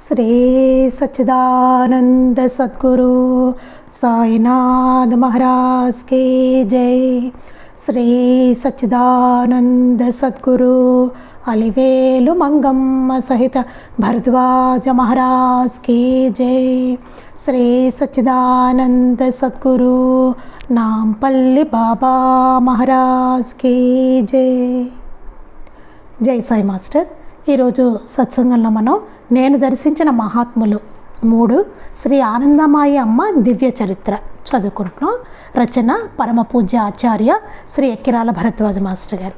శ్రీ సచ్చిదానంద సద్గురు సాయినాథ్ మహారాజ్ కి జై. శ్రీ సచ్చిదానంద సద్గురు అలివేలు మంగమ్మ సహిత భరద్వాజ మహారాజ్ కి జై. శ్రీ సచ్చిదానంద సద్గురు నాంపల్లి బాబా మహారాజ్ కి జై. జై సాయి మాస్టర్. ఈరోజు సత్సంగంలో మనం నేను దర్శించిన మహాత్ములు 3 శ్రీ ఆనందమాయి అమ్మ దివ్య చరిత్ర చదువుకుంటున్నాం. రచన పరమ పూజ్య ఆచార్య శ్రీ ఎక్కిరాల భరద్వాజ మాస్టర్ గారు.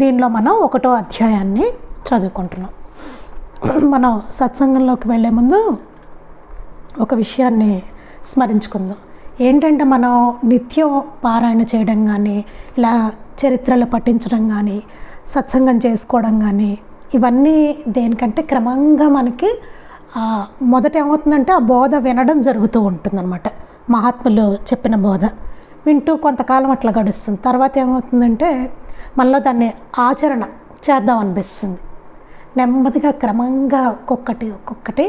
దీనిలో మనం 1వ అధ్యాయాన్ని చదువుకుంటున్నాం. మనం సత్సంగంలోకి వెళ్ళే ముందు ఒక విషయాన్ని స్మరించుకుందాం. ఏంటంటే మనం నిత్యం పారాయణ చేయడం కానీ, ఇలా చరిత్రలు పఠించడం కానీ, సత్సంగం చేసుకోవడం కానీ, ఇవన్నీ దేనికంటే క్రమంగా మనకి మొదట ఏమవుతుందంటే ఆ బోధ వినడం జరుగుతూ ఉంటుందన్నమాట. మహాత్ములు చెప్పిన బోధ వింటూ కొంతకాలం అట్లా గడుస్తుంది. తర్వాత ఏమవుతుందంటే మనలో దాన్ని ఆచరణ చేద్దాం అనిపిస్తుంది. నెమ్మదిగా క్రమంగా ఒక్కొక్కటి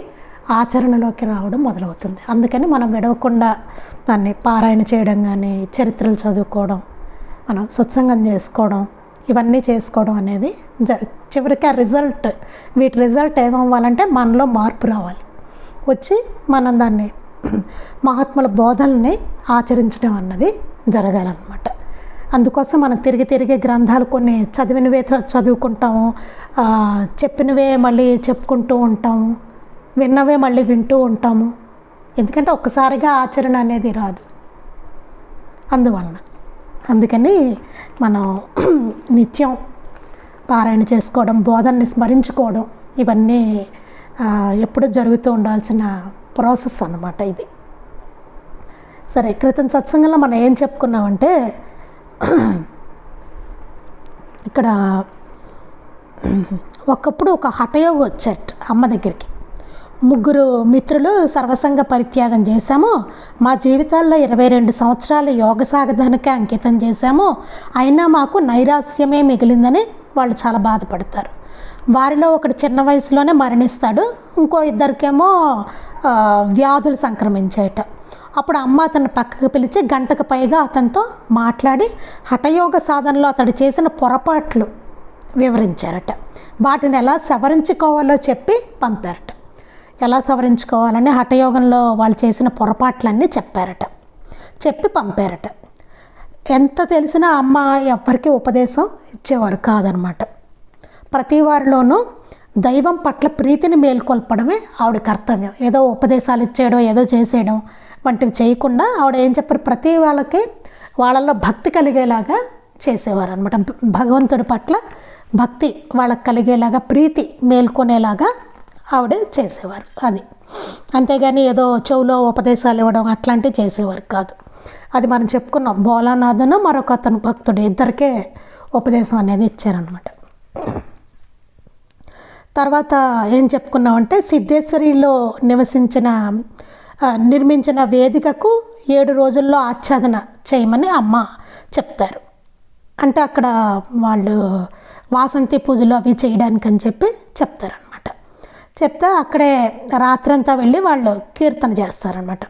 ఆచరణలోకి రావడం మొదలవుతుంది. అందుకని మనం విడవకుండా దాన్ని పారాయణ చేయడం కానీ, చరిత్రలు చదువుకోవడం, మనం సత్సంగం చేసుకోవడం, ఇవన్నీ చేసుకోవడం అనేది చివరికి ఆ రిజల్ట్, వీటి రిజల్ట్ ఏమవ్వాలంటే మనలో మార్పు రావాలి. వచ్చి మనం దాన్ని మహాత్ముల బోధనల్ని ఆచరించడం అన్నది జరగాలన్నమాట. అందుకోసం మనం తిరిగి గ్రంథాలు కొన్ని చదివినవే చదువుకుంటాము, చెప్పినవే మళ్ళీ చెప్పుకుంటూ ఉంటాము, విన్నవే మళ్ళీ వింటూ ఉంటాము. ఎందుకంటే ఒక్కసారిగా ఆచరణ అనేది రాదు. అందుకని మనం నిత్యం పారాయణ చేసుకోవడం, బోధనని స్మరించుకోవడం, ఇవన్నీ ఎప్పుడూ జరుగుతూ ఉండాల్సిన ప్రాసెస్ అన్నమాట ఇది. సరే, క్రితం సత్సంగంలో మనం ఏం చెప్పుకున్నామంటే, ఇక్కడ ఒకప్పుడు ఒక హఠయోగి వచ్చాట అమ్మ దగ్గరికి. 3 మిత్రులు సర్వసంగ పరిత్యాగం చేశాము, మా జీవితాల్లో 22 సంవత్సరాలు యోగ సాధనకే అంకితం చేశాము, అయినా మాకు నైరాస్యమే మిగిలిందని వాళ్ళు చాలా బాధపడతారు. వారిలో ఒకడు చిన్న వయసులోనే మరణిస్తాడు, ఇంకో 2కేమో వ్యాధులు సంక్రమించాయట. అప్పుడు అమ్మ అతన్ని పక్కకు పిలిచి గంటకు పైగా అతనితో మాట్లాడి హఠయోగ సాధనలో అతడు చేసిన పొరపాట్లు వివరించారట. వాటిని ఎలా సవరించుకోవాలో చెప్పి పంపారట. ఎలా సవరించుకోవాలని హఠయోగంలో వాళ్ళు చేసిన పొరపాట్లన్నీ చెప్పి పంపారట. ఎంత తెలిసినా అమ్మ ఎవ్వరికీ ఉపదేశం ఇచ్చేవారు కాదనమాట. ప్రతి వారిలోనూ దైవం పట్ల ప్రీతిని మేల్కొల్పడమే ఆవిడ కర్తవ్యం. ఏదో ఉపదేశాలు ఇచ్చేయడం, ఏదో చేసేయడం వంటివి చేయకుండా ఆవిడ ఏం చెప్పారు, ప్రతి వాళ్ళకి వాళ్ళల్లో భక్తి కలిగేలాగా చేసేవారు అనమాట. భగవంతుడి పట్ల భక్తి వాళ్ళకి కలిగేలాగా, ప్రీతి మేల్కొనేలాగా ఆవిడే చేసేవారు. అది అంతేగాని ఏదో చెవులో ఉపదేశాలు ఇవ్వడం అట్లాంటివి చేసేవారు కాదు. అది మనం చెప్పుకున్నాం. భోలానాథను మరొక అతను భక్తుడు, 2కే ఉపదేశం అనేది ఇచ్చారనమాట. తర్వాత ఏం చెప్పుకున్నామంటే, సిద్ధేశ్వరిలో నిర్మించిన వేదికకు 7 రోజుల్లో ఆచ్ఛాదన చేయమని అమ్మ చెప్తారు. అంటే అక్కడ వాళ్ళు వాసంతి పూజలు అవి చేయడానికని చెప్పి చెప్తారనమాట. చెప్తే అక్కడే రాత్రంతా వెళ్ళి వాళ్ళు కీర్తన చేస్తారనమాట.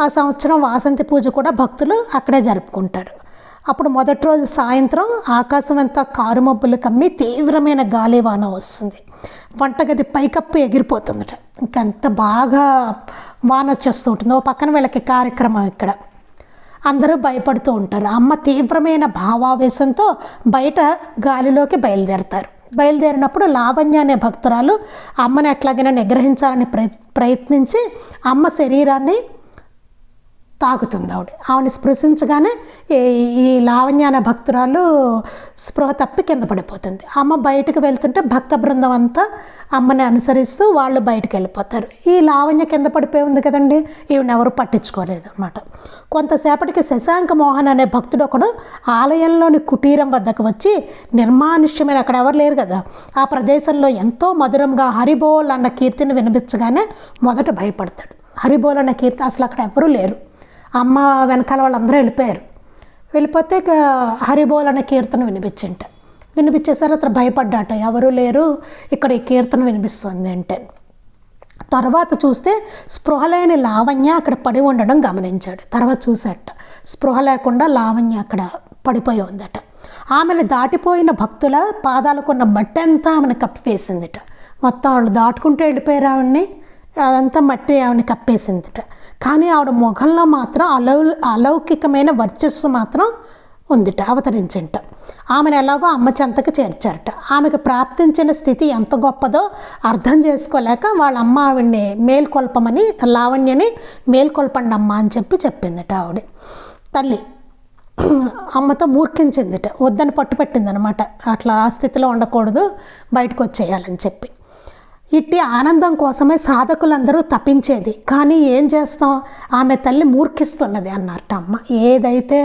ఆ సంవత్సరం వాసంతి పూజ కూడా భక్తులు అక్కడే జరుపుకుంటారు. అప్పుడు మొదటి రోజు సాయంత్రం ఆకాశం అంతా కారుమబ్బులు కమ్మి తీవ్రమైన గాలివాన వస్తుంది. వంటగది పైకప్పు ఎగిరిపోతుందట. ఇంకంత బాగా వాన వచ్చేస్తూ ఉంటుంది. ఓ పక్కన వీళ్ళకి కార్యక్రమం ఇక్కడ. అందరూ భయపడుతూ ఉంటారు. అమ్మ తీవ్రమైన భావావేశంతో బయట గాలిలోకి బయలుదేరినప్పుడు లావణ్య అనే భక్తురాలు అమ్మని ఎట్లాగైనా నిగ్రహించాలని ప్రయత్నించి అమ్మ శరీరాన్ని తాకుతుంది. ఆవిడని స్పృశించగానే ఈ లావణ్య అనే భక్తురాలు స్పృహ తప్పి కింద పడిపోతుంది. అమ్మ బయటకు వెళ్తుంటే భక్త బృందం అంతా అమ్మని అనుసరిస్తూ వాళ్ళు బయటకు వెళ్ళిపోతారు. ఈ లావణ్య కింద పడిపోయి ఉంది కదండి, ఈవిని ఎవరు పట్టించుకోలేదు అనమాట. కొంతసేపటికి శశాంక మోహన్ అనే భక్తుడు ఒకడు ఆలయంలోని కుటీరం వద్దకు వచ్చి నిర్మానుష్యమైన, అక్కడ ఎవరు లేరు కదా, ఆ ప్రదేశంలో ఎంతో మధురంగా హరిబోల్ అన్న కీర్తిని వినిపించగానే మొదట భయపడతాడు. హరిబోల్ అన్న కీర్తి, అసలు అక్కడ ఎవరూ లేరు. అమ్మ వెనకాల వాళ్ళందరూ వెళ్ళిపోతే హరిబోల్ అనే కీర్తన వినిపించేసరి అతను భయపడ్డాట. ఎవరూ లేరు, ఇక్కడ ఈ కీర్తన వినిపిస్తుంది అంటే. తర్వాత చూస్తే స్పృహ లేని లావణ్య అక్కడ పడి ఉండడం గమనించాడు. తర్వాత చూసాట, స్పృహ లేకుండా లావణ్య అక్కడ పడిపోయి ఉందట. ఆమెను దాటిపోయిన భక్తుల పాదాలకున్న మట్టి అంతా ఆమెను కప్పివేసిందిట. మొత్తం వాళ్ళు దాటుకుంటూ వెళ్ళిపోయారు ఆవిడ్ని, అదంతా మట్టి ఆవిడని కప్పేసిందిట. కానీ ఆవిడ ముఖంలో మాత్రం అలౌకికమైన వర్చస్సు మాత్రం ఉందిట, అవతరించింట. ఆమెను ఎలాగో అమ్మ చెంతకు చేర్చారట. ఆమెకు ప్రాప్తించిన స్థితి ఎంత గొప్పదో అర్థం చేసుకోలేక వాళ్ళ అమ్మ ఆవిడ్ని మేల్కొల్పమని, లావణ్యని మేల్కొల్పండి అమ్మ అని చెప్పిందట. ఆవిడ తల్లి అమ్మతో మూర్ఖించిందిట, వద్దని పట్టుపెట్టిందనమాట. అట్లా ఆ స్థితిలో ఉండకూడదు, బయటకు వచ్చేయాలని చెప్పి. ఇట్టి ఆనందం కోసమే సాధకులందరూ తపించేది. కానీ ఏం చేస్తాం, ఆమె తల్లి మూర్ఖిస్తున్నది అన్నారట అమ్మ. ఏదైతే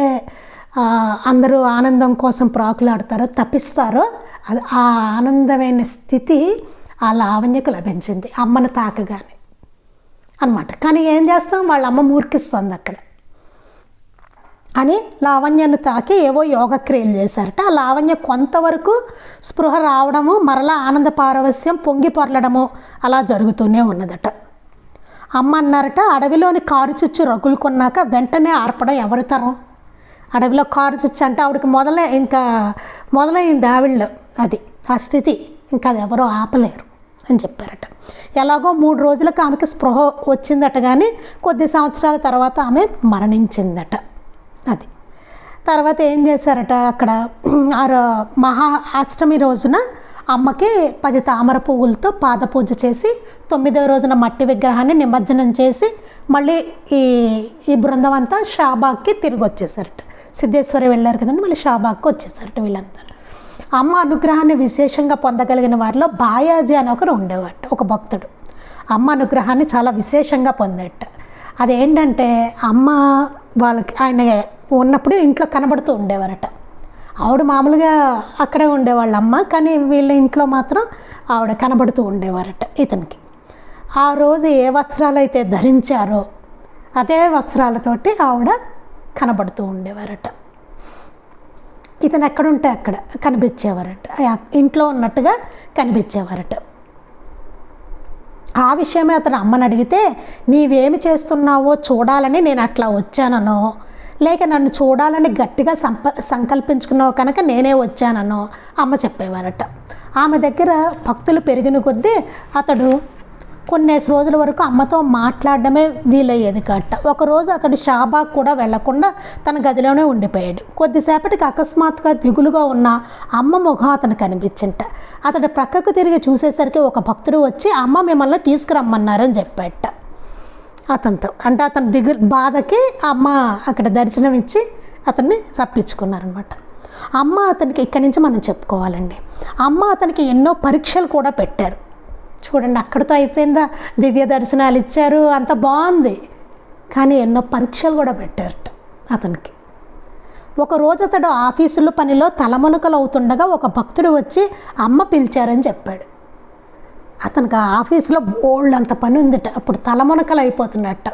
అందరూ ఆనందం కోసం ప్రాకులాడతారో, తపిస్తారో, అది ఆ ఆనందమైన స్థితి ఆ లావణ్యకు లభించింది అమ్మను తాకగానే అన్నమాట. కానీ ఏం చేస్తాం, వాళ్ళ అమ్మ మూర్ఖిస్తుంది అక్కడ అని లావణ్యను తాకి ఏవో యోగక్రియలు చేశారట. ఆ లావణ్య కొంతవరకు స్పృహ రావడము, మరలా ఆనంద పారవస్యం పొంగి పొరలడము అలా జరుగుతూనే ఉన్నదట. అమ్మ అన్నారట, అడవిలోని కారు చుచ్చు రగులుకున్నాక వెంటనే ఆర్పడం ఎవరి తరం? అడవిలో కారు చుచ్చు అంటే ఆవిడకి మొదలైంది ఆవిడలో అది, ఆ స్థితి. ఇంకా అది ఎవరో ఆపలేరు అని చెప్పారట. ఎలాగో 3 రోజులకు ఆమెకి స్పృహ వచ్చిందట. కానీ కొద్ది సంవత్సరాల తర్వాత ఆమె మరణించిందట. అది తర్వాత ఏం చేశారట, అక్కడ మహా అష్టమి రోజున అమ్మకి 10 తామర పువ్వులతో పాద పూజ చేసి 9వ రోజున మట్టి విగ్రహాన్ని నిమజ్జనం చేసి మళ్ళీ ఈ బృందం అంతా షాబాగ్కి తిరిగి వచ్చేసారట. సిద్ధేశ్వరి వెళ్ళారు కదండి, మళ్ళీ షాబాగ్కి వచ్చేసారట వీళ్ళంతా. అమ్మ అనుగ్రహాన్ని విశేషంగా పొందగలిగిన వారిలో బాయాజీ అని ఒకరు ఉండేవాట, ఒక భక్తుడు. అమ్మ అనుగ్రహాన్ని చాలా విశేషంగా పొందట. అదేంటంటే అమ్మ వాళ్ళకి ఆయన ఉన్నప్పుడు ఇంట్లో కనబడుతూ ఉండేవారట. ఆవిడ మామూలుగా అక్కడే ఉండేవాళ్ళ అమ్మ, కానీ వీళ్ళ ఇంట్లో మాత్రం ఆవిడ కనబడుతూ ఉండేవారట ఇతనికి. ఆ రోజు ఏ వస్త్రాలు అయితే ధరించారో అదే వస్త్రాలతోటి ఆవిడ కనబడుతూ ఉండేవారట. ఇతను ఎక్కడుంటే అక్కడ కనిపించేవారట, ఇంట్లో ఉన్నట్టుగా కనిపించేవారట. ఆ విషయమే అతను అమ్మని అడిగితే, నీవేమి చేస్తున్నావో చూడాలని నేను అట్లా వచ్చాననో, లేక నన్ను చూడాలని గట్టిగా సంకల్పించుకున్నావు కనుక నేనే వచ్చాననో అమ్మ చెప్పేవారట. ఆమె దగ్గర భక్తులు పెరిగిన కొద్దీ అతడు కొన్ని రోజుల వరకు అమ్మతో మాట్లాడడమే వీలయ్యేది కాట. ఒకరోజు అతడు షాబాగ్ కూడా వెళ్లకుండా తన గదిలోనే ఉండిపోయాడు. కొద్దిసేపటికి అకస్మాత్తుగా దిగులుగా ఉన్న అమ్మ ముఖం అతను కనిపించింట. అతడు ప్రక్కకు తిరిగి చూసేసరికి ఒక భక్తుడు వచ్చి, అమ్మ మిమ్మల్ని తీసుకురమ్మన్నారని చెప్పాట అతనితో. అంటే అతని బాధకి అమ్మ అక్కడ దర్శనం ఇచ్చి అతన్ని రప్పించుకున్నారనమాట. అమ్మ అతనికి ఇక్కడి నుంచి మనం చెప్పుకోవాలండి, అమ్మ అతనికి ఎన్నో పరీక్షలు కూడా పెట్టారు. చూడండి, అక్కడితో అయిపోయిందా? దివ్య దర్శనాలు ఇచ్చారు, అంత బాగుంది. కానీ ఎన్నో పరీక్షలు కూడా పెట్టారట అతనికి. ఒకరోజు అతడు ఆఫీసులో పనిలో తలమునకలు అవుతుండగా ఒక భక్తుడు వచ్చి అమ్మ పిలిచారని చెప్పాడు. అతనికి ఆ ఆఫీసులో బోల్డ్ అంత పని ఉందిట. అప్పుడు తలమునకలు అయిపోతున్నట్ట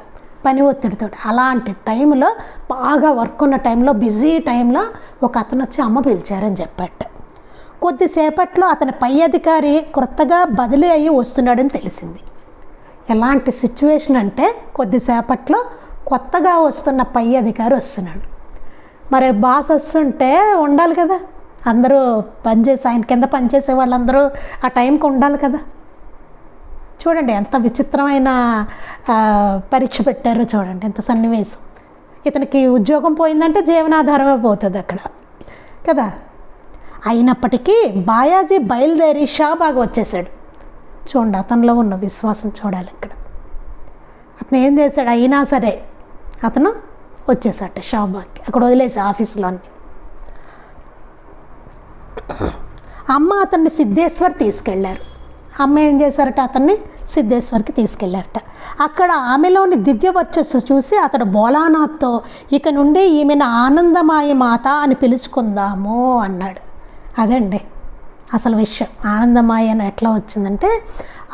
పని ఒత్తిడితో. అలాంటి టైంలో, బాగా వర్క్ ఉన్న టైంలో, బిజీ టైంలో ఒక అతను వచ్చి అమ్మ పిలిచారని చెప్పాట. కొద్దిసేపట్లో అతని పై అధికారి కొత్తగా బదిలీ అయ్యి వస్తున్నాడని తెలిసింది. ఎలాంటి సిచ్యువేషన్ అంటే, కొద్దిసేపట్లో కొత్తగా వస్తున్న పై అధికారి వస్తున్నాడు. మరి బాస్ వస్తుంటే ఉండాలి కదా, అందరూ పనిచేసి ఆయన కింద పనిచేసే వాళ్ళందరూ ఆ టైంకి ఉండాలి కదా. చూడండి ఎంత విచిత్రమైన పరీక్ష పెట్టారో చూడండి, ఎంత సన్నివేశం. ఇతనికి ఉద్యోగం పోయిందంటే జీవనాధారమే పోతుంది అక్కడ కదా. అయినప్పటికీ బాయాజీ బయలుదేరి షాబాగ్ వచ్చేసాడు. చూడండి అతనిలో ఉన్న విశ్వాసం చూడాలి ఇక్కడ. అతను ఏం చేశాడు, అయినా సరే అతను వచ్చేసాడు షాబాగ్కి, అక్కడ వదిలేసి ఆఫీసులోని. అమ్మ అతన్ని సిద్ధేశ్వర్ తీసుకెళ్లారు. అమ్మ ఏం చేశారట, అతన్ని సిద్ధేశ్వర్కి తీసుకెళ్లారట. అక్కడ ఆమెలోని దివ్య వర్చస్సు చూసి అతడు భోలానాథ్తో, ఇక నుండి ఈమెను ఆనందమాయి మాత అని పిలుచుకుందాము అన్నాడు. అదండి అసలు విషయం. ఆనందమాయి అని ఎట్లా వచ్చిందంటే,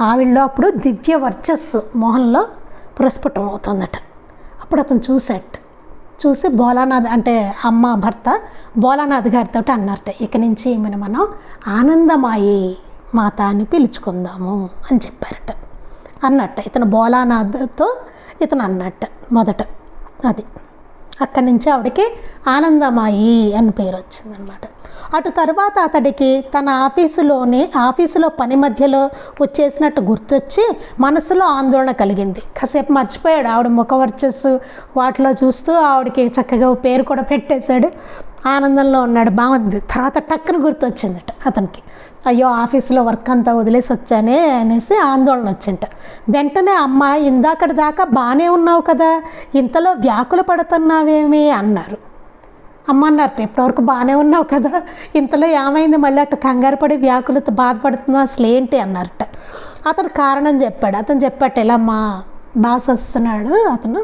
ఆవిడలో అప్పుడు దివ్య వర్చస్సు మోహన్లో ప్రస్ఫుటం అవుతుందట. అప్పుడు అతను చూసి భోలానాథ్ అంటే అమ్మ భర్త భోలానాథ్ గారితో అన్నారట, ఇక నుంచి ఈమెను మనం ఆనందమాయి మాత అని పిలుచుకుందాము అని చెప్పారట. అన్నట్టు, ఇతను భోలానాథ్తో ఇతను అన్నట్టు మొదట. అది అక్కడి నుంచి ఆవిడకి ఆనందమాయి అని పేరు వచ్చిందనమాట. అటు తర్వాత అతడికి తన ఆఫీసులో పని మధ్యలో వచ్చేసినట్టు గుర్తొచ్చి మనసులో ఆందోళన కలిగింది. కాసేపు మర్చిపోయాడు, ఆవిడ ముఖ వర్చస్సు వాటిలో చూస్తూ ఆవిడకి చక్కగా పేరు కూడా పెట్టేశాడు. ఆనందంలో ఉన్నాడు, బాగుంది. తర్వాత టక్కున గుర్తొచ్చిందట అతనికి, అయ్యో ఆఫీసులో వర్క్ అంతా వదిలేసి వచ్చానే అనేసి ఆందోళన వచ్చింట. వెంటనే అమ్మ, ఇందాకటి దాకా బాగానే ఉన్నావు కదా, ఇంతలో వ్యాకుల పడుతున్నావేమి అన్నారు. అమ్మ అన్నట్టు, ఇప్పటివరకు బాగానే ఉన్నావు కదా, ఇంతలో ఏమైంది మళ్ళీ అటు కంగారు పడి వ్యాకులతో బాధపడుతున్నావు అసలు ఏంటి అన్నారట. అతను కారణం చెప్పాడు. అతను చెప్పాట, ఇలా మా బాస్ వస్తున్నాడు, అతను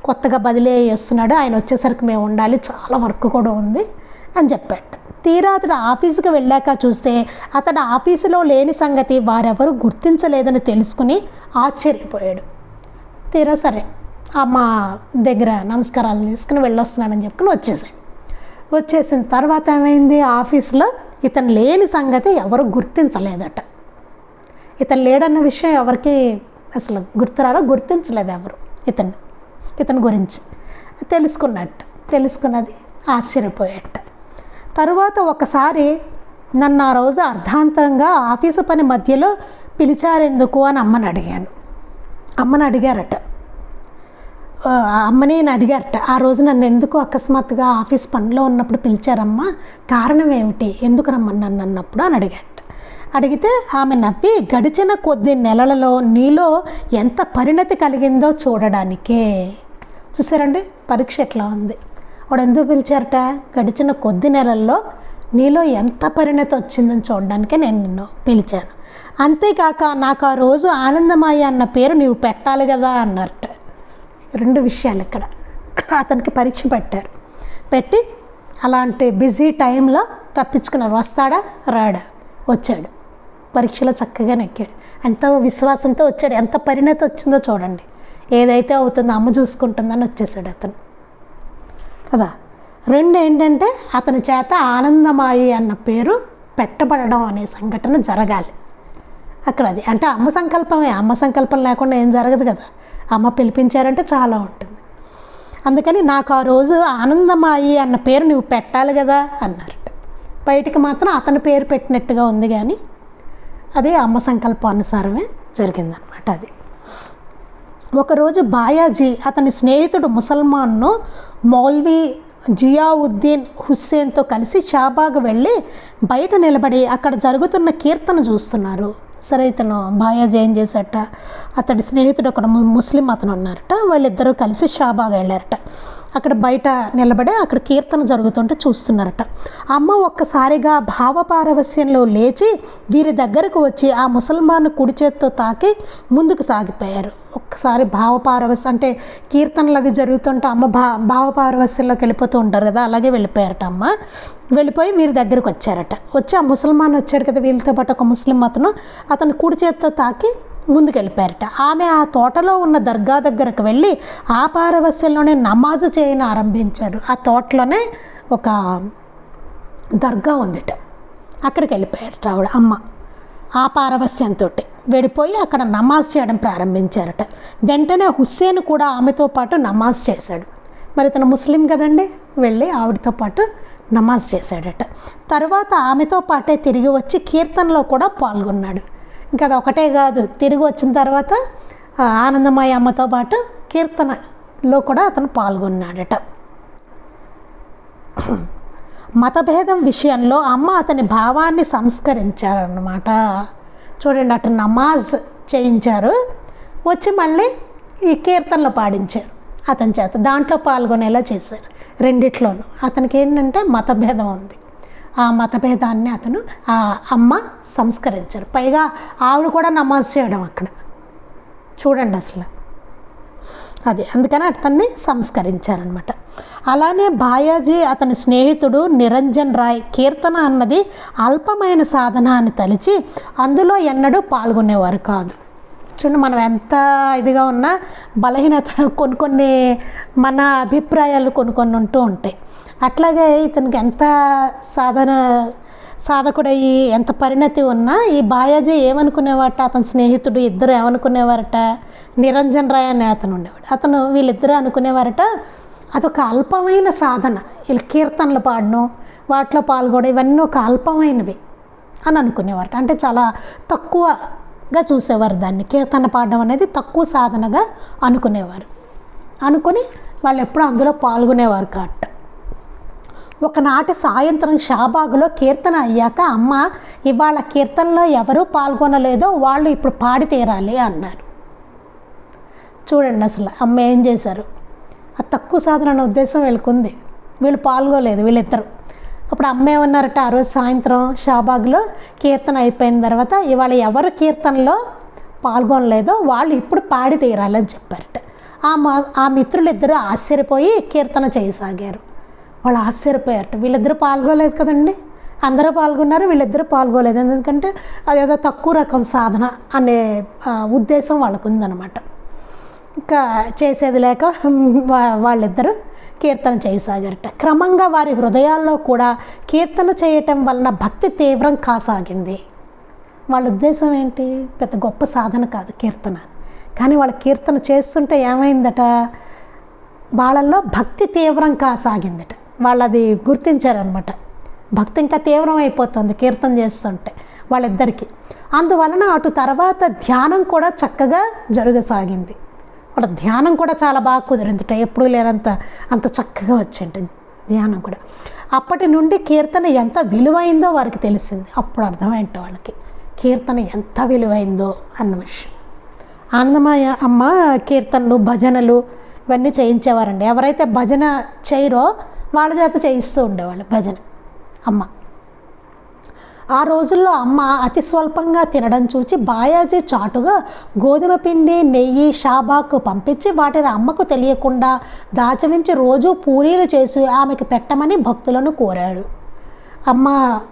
కొత్తగా బదిలీ వస్తున్నాడు, ఆయన వచ్చేసరికి మేము ఉండాలి, చాలా వర్క్ కూడా ఉంది అని చెప్పాట. తీరా అతడు ఆఫీసుకి వెళ్ళాక చూస్తే అతడు ఆఫీసులో లేని సంగతి వారెవరూ గుర్తించలేదని తెలుసుకుని ఆశ్చర్యపోయాడు. తీరా సరే అమ్మ దగ్గర నమస్కారాలు తీసుకుని వెళ్ళొస్తున్నానని చెప్పుకుని వచ్చేసిన తర్వాత ఏమైంది, ఆఫీస్లో ఇతను లేని సంగతి ఎవరు గుర్తించలేదట. ఇతను లేడన్న విషయం ఎవరికి అసలు గుర్తించలేదు ఎవరు ఇతని గురించి. తెలుసుకున్నది ఆశ్చర్యపోయేట. తరువాత ఒకసారి నన్ను ఆ రోజు అర్ధాంతరంగా ఆఫీసు పని మధ్యలో పిలిచారెందుకు అని అమ్మని అడిగారట. నేను అడిగారట, ఆ రోజు నన్ను ఎందుకు అకస్మాత్తుగా ఆఫీస్ పనిలో ఉన్నప్పుడు పిలిచారమ్మా, కారణం ఏమిటి, ఎందుకు రమ్మన్నాను అన్నప్పుడు అని అడిగితే ఆమె నవ్వి, గడిచిన కొద్ది నెలలలో నీలో ఎంత పరిణతి కలిగిందో చూడడానికే. చూసారండి పరీక్ష ఎట్లా ఉంది. వాడు ఎందుకు పిలిచారట, గడిచిన కొద్ది నెలల్లో నీలో ఎంత పరిణతి వచ్చిందని చూడడానికే నేను నిన్ను పిలిచాను. అంతేకాక నాకు ఆ రోజు ఆనందమాయి అన్న పేరు నీవు పెట్టాలి కదా అన్నారట. 2 విషయాలు ఇక్కడ. అతనికి పరీక్ష పెట్టి అలాంటి బిజీ టైంలో రప్పించుకున్నారు. వస్తాడా రాడా, వచ్చాడు, పరీక్షలో చక్కగా నెక్కాడు, ఎంత విశ్వాసంతో వచ్చాడు, ఎంత పరిణతి వచ్చిందో చూడండి. ఏదైతే అవుతుందో అమ్మ చూసుకుంటుందని వచ్చేసాడు అతను కదా. 2 ఏంటంటే అతని చేత ఆనందమాయి అన్న పేరు పెట్టబడడం అనే సంఘటన జరగాలి అక్కడ. అది అంటే అమ్మ సంకల్పమే, అమ్మ సంకల్పం లేకుండా ఏం జరగదు కదా. అమ్మ పిలిపించారంటే చాలా ఉంటుంది. అందుకని నాకు ఆ రోజు ఆనందమాయి అన్న పేరు నువ్వు పెట్టాలి కదా అన్నారట. బయటికి మాత్రం అతని పేరు పెట్టినట్టుగా ఉంది, కానీ అది అమ్మ సంకల్పానుసారమే జరిగిందనమాట. అది ఒకరోజు బాయాజీ అతని స్నేహితుడు ముసల్మాన్ను మౌల్వీ జియావుద్దీన్ హుస్సేన్తో కలిసి షాబాగ్ వెళ్ళి బయట నిలబడి అక్కడ జరుగుతున్న కీర్తన చూస్తున్నారు. సరే, ఇతను బాయాజీ ఏం చేశారట, అతడి స్నేహితుడు ఒక ముస్లిం అతను ఉన్నారట, వాళ్ళిద్దరూ కలిసి షాబాగ్ వెళ్ళారట. అక్కడ బయట నిలబడి అక్కడ కీర్తన జరుగుతుంటే చూస్తున్నారట. అమ్మ ఒక్కసారిగా భావపారవస్యంలో లేచి వీరి దగ్గరకు వచ్చి ఆ ముసల్మాన్ కుడి చేత్తో తాకి ముందుకు సాగిపోయారు. ఒక్కసారి భావపారవస్యం అంటే కీర్తనలు అవి జరుగుతుంటే అమ్మ భావపారవస్యంలోకి వెళ్ళిపోతూ ఉంటారు కదా, అలాగే వెళ్ళిపోయారట. అమ్మ వెళ్ళిపోయి వీరి దగ్గరకు వచ్చారట. వచ్చి ఆ ముసల్మాన్ వచ్చాడు కదా వీళ్ళతో పాటు ఒక ముస్లిం అతను కుడి చేత్తో తాకి ముందుకు వెళ్ళిపోయారట. ఆమె ఆ తోటలో ఉన్న దర్గా దగ్గరకు వెళ్ళి ఆ పారవస్యంలోనే నమాజు చేయని ఆరంభించారు. ఆ తోటలోనే ఒక దర్గా ఉందిట, అక్కడికి వెళ్ళిపోయారట ఆవిడ అమ్మ. ఆ పారవస్యంతో వెళ్ళిపోయి అక్కడ నమాజ్ చేయడం ప్రారంభించారట. వెంటనే హుస్సేన్ కూడా ఆమెతో పాటు నమాజ్ చేశాడు. మరి తను ముస్లిం కదండి, వెళ్ళి ఆవిడతో పాటు నమాజ్ చేశాడట. తర్వాత ఆమెతో పాటే తిరిగి వచ్చి కీర్తనలో కూడా పాల్గొన్నాడు. ఇంకా అది ఒకటే కాదు, తిరిగి వచ్చిన తర్వాత ఆనందమయ్య అమ్మతో పాటు కీర్తనలో కూడా అతను పాల్గొన్నాడట. మతభేదం విషయంలో అమ్మ అతని భావాన్ని సంస్కరించారన్నమాట. చూడండి, అటు నమాజ్ చేయించారు, వచ్చి మళ్ళీ ఈ కీర్తనలో పాడించారు అతని చేత, దాంట్లో పాల్గొనేలా చేశారు. రెండిట్లోనూ అతనికి ఏంటంటే మతభేదం ఉంది, ఆ మతభేదాన్ని అతను ఆ అమ్మ సంస్కరించారు. పైగా ఆవిడ కూడా నమాజ్ చేయడం అక్కడ చూడండి అసలు అది, అందుకని అతన్ని సంస్కరించారనమాట. అలానే బాయాజీ అతని స్నేహితుడు నిరంజన్ రాయ్ కీర్తన అన్నది అల్పమైన సాధన అని తలిచి అందులో ఎన్నడూ పాల్గొనేవారు కాదు. చూడండి, మనం ఎంత ఇదిగా ఉన్నా బలహీనత కొన్ని మన అభిప్రాయాలు కొన్ని ఉంటూ ఉంటాయి. అట్లాగే ఇతనికి ఎంత సాధన సాధకుడయ్యి ఎంత పరిణతి ఉన్నా ఈ బాయాజీ ఏమనుకునేవాట, అతని స్నేహితుడు ఇద్దరు ఏమనుకునేవారట, నిరంజన్ రాయ్ అనే అతను ఉండేవాడు. వీళ్ళిద్దరూ అనుకునేవారట అదొక అల్పమైన సాధన, వీళ్ళు కీర్తనలు పాడడం వాటిలో పాల్గొనడం ఇవన్నీ ఒక అల్పమైనవి అని అనుకునేవారట. అంటే చాలా తక్కువగా చూసేవారు దాన్ని, కీర్తన పాడడం అనేది తక్కువ సాధనగా అనుకునేవారు. అనుకుని వాళ్ళు ఎప్పుడూ అందులో పాల్గొనేవారు కాట. ఒకనాటి సాయంత్రం షాబాగులో కీర్తన అయ్యాక అమ్మ, ఇవాళ కీర్తనలో ఎవరూ పాల్గొనలేదో వాళ్ళు ఇప్పుడు పాడి తీరాలి అన్నారు. చూడండి అసలు అమ్మ ఏం చేశారు, ఆ తక్కువ సాధన అనే ఉద్దేశం వీళ్ళకుంది, వీళ్ళు పాల్గొలేదు వీళ్ళిద్దరు. అప్పుడు అమ్మ ఏమన్నారట, ఆ రోజు సాయంత్రం షాబాగ్లో కీర్తన అయిపోయిన తర్వాత ఇవాళ ఎవరు కీర్తనలో పాల్గొనలేదో వాళ్ళు ఇప్పుడు పాడి తీరాలని చెప్పారట. ఆ మిత్రులు ఇద్దరు ఆశ్చర్యపోయి కీర్తన చేయసాగారు. వాళ్ళు ఆశ్చర్యపోయారట, వీళ్ళిద్దరూ పాల్గొలేదు కదండి, అందరూ పాల్గొన్నారు, వీళ్ళిద్దరూ పాల్గొలేదు. ఎందుకంటే అదేదో తక్కువ రకం సాధన అనే ఉద్దేశం వాళ్ళకు ఉందన్నమాట. ఇంకా చేసేది లేక వాళ్ళిద్దరూ కీర్తన చేయసాగారట. క్రమంగా వారి హృదయాల్లో కూడా కీర్తన చేయటం వలన భక్తి తీవ్రం కాసాగింది. వాళ్ళ ఉద్దేశం ఏంటి, పెద్ద గొప్ప సాధన కాదు కీర్తన, కానీ వాళ్ళ కీర్తన చేస్తుంటే ఏమైందట, వాళ్ళల్లో భక్తి తీవ్రం కాసాగిందట. వాళ్ళది గుర్తించారనమాట, భక్తి ఇంకా తీవ్రం అయిపోతుంది కీర్తన చేస్తుంటే వాళ్ళిద్దరికీ. అందువలన అటు తర్వాత ధ్యానం కూడా చక్కగా జరగసాగింది. వాళ్ళ ధ్యానం కూడా చాలా బాగా కుదిరిందట, ఎప్పుడూ లేనంత అంత చక్కగా వచ్చింట ధ్యానం కూడా. అప్పటి నుండి కీర్తన ఎంత విలువైందో వారికి తెలిసింది. అప్పుడు అర్థమైంట వాళ్ళకి కీర్తన ఎంత విలువైందో అన్న విషయం. ఆనందమయ్య అమ్మ కీర్తనలు భజనలు ఇవన్నీ చేయించేవారండి. ఎవరైతే భజన చేయరో వాళ్ళ చేత చేయిస్తూ ఉండేవాళ్ళు భజన అమ్మ. ఆ రోజుల్లో అమ్మ అతి స్వల్పంగా తినడం చూచి బాయాజీ చాటుగా గోధుమ పిండి నెయ్యి షాబాకు పంపించి వాటిని అమ్మకు తెలియకుండా దాచవించి రోజు పూరీలు చేసి ఆమెకు పెట్టమని భక్తులను కోరాడు. అమ్మ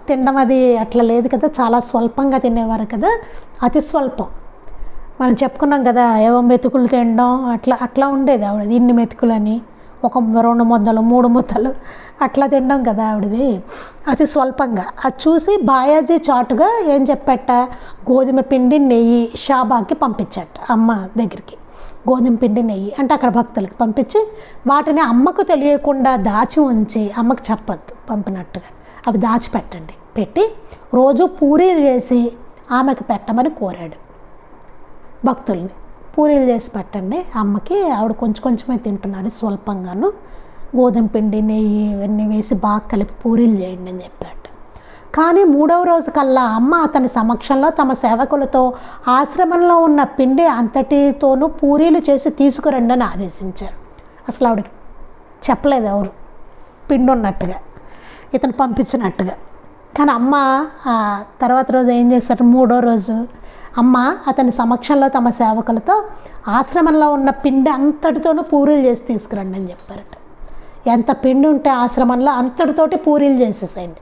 తినడం అది అట్లా లేదు కదా, చాలా స్వల్పంగా తినేవారు కదా, అతి స్వల్పం. మనం చెప్పుకున్నాం కదా, ఏవో మెతుకులు తినడం అట్లా ఉండేది ఆవిడది. ఇన్ని మెతుకులని, ఒక 2 ముద్దలు 3 ముద్దలు అట్లా తినడం కదా ఆవిడది, అతి స్వల్పంగా. అది చూసి బాయాజీ చాటుగా ఏం చెప్పట, గోధుమ పిండి నెయ్యి షాబాకి పంపించట అమ్మ దగ్గరికి. గోధుమ పిండి నెయ్యి అంటే అక్కడ భక్తులకి పంపించి వాటిని అమ్మకు తెలియకుండా దాచి ఉంచి, అమ్మకు చెప్పద్దు పంపినట్టుగా, అవి దాచిపెట్టండి, పెట్టి రోజు పూరీలు చేసి ఆమెకు పెట్టమని కోరాడు భక్తుల్ని. పూరీలు చేసి పెట్టండి అమ్మకి, ఆవిడ కొంచెం కొంచెమే తింటున్నారు స్వల్పంగాను, గోధుమ పిండి నెయ్యి ఇవన్నీ వేసి బాగా కలిపి పూరీలు చేయండి అని చెప్పాడు. కానీ 3వ రోజు కల్లా అమ్మ అతని సమక్షంలో తమ సేవకులతో ఆశ్రమంలో ఉన్న పిండి అంతటితోనూ పూరీలు చేసి తీసుకురండి అని ఆదేశించారు. అసలు ఆవిడకి చెప్పలేదు ఎవరు పిండి ఉన్నట్టుగా, ఇతను పంపించినట్టుగా. కానీ అమ్మ తర్వాత రోజు ఏం చేశారు, 3వ రోజు అమ్మ అతని సమక్షంలో తమ సేవకులతో ఆశ్రమంలో ఉన్న పిండి అంతటితోనూ పూరీలు చేసి తీసుకురండి అని చెప్పారట. ఎంత పిండి ఉంటే ఆశ్రమంలో అంతటితోటి పూరీలు చేసేసేయండి,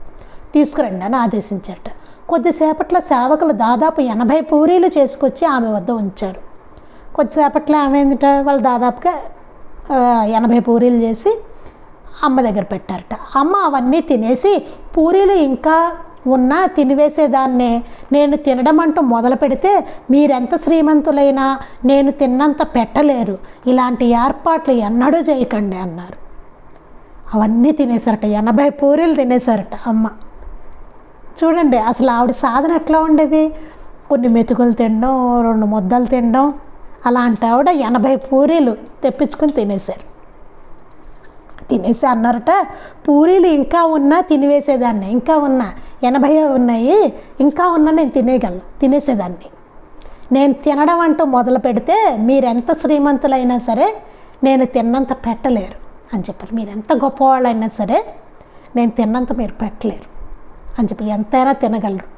తీసుకురండి అని ఆదేశించారట. కొద్దిసేపట్లో సేవకులు దాదాపు 80 పూరీలు చేసుకొచ్చి ఆమె వద్ద ఉంచారు. కొద్దిసేపట్లో ఆమె ఏంటంటే వాళ్ళు దాదాపుగా 80 పూరీలు చేసి అమ్మ దగ్గర పెట్టారట. అమ్మ అవన్నీ తినేసి పూరీలు ఇంకా ఉన్నా తినివేసేదాన్నే, నేను తినడం అంటూ మొదలు పెడితే మీరెంత శ్రీమంతులైనా నేను తిన్నంత పెట్టలేరు, ఇలాంటి ఏర్పాట్లు ఎన్నడూ చేయకండి అన్నారు. అవన్నీ తినేశారట, 80 పూరీలు తినేశారట అమ్మ. చూడండి అసలు ఆవిడ సాధన ఎట్లా ఉండేది, కొన్ని మెతుకులు తినడం, 2 ముద్దలు తినడం, అలాంటి ఆవిడ 80 పూరీలు తెప్పించుకొని తినేశారు. తినేసి అన్నారట, పూరీలు ఇంకా ఉన్నా తినివేసేదాన్ని, ఇంకా ఉన్నా 80 ఉన్నాయి, ఇంకా ఉన్నా నేను తినేసేదాన్ని. నేను తినడం అంటూ మొదలు పెడితే మీరెంత శ్రీమంతులైనా సరే నేను తిన్నంత పెట్టలేరు అని చెప్పారు. మీరు ఎంత గొప్పవాళ్ళైనా సరే నేను తిన్నంత మీరు పెట్టలేరు అని చెప్పి, ఎంతైనా తినగలరు,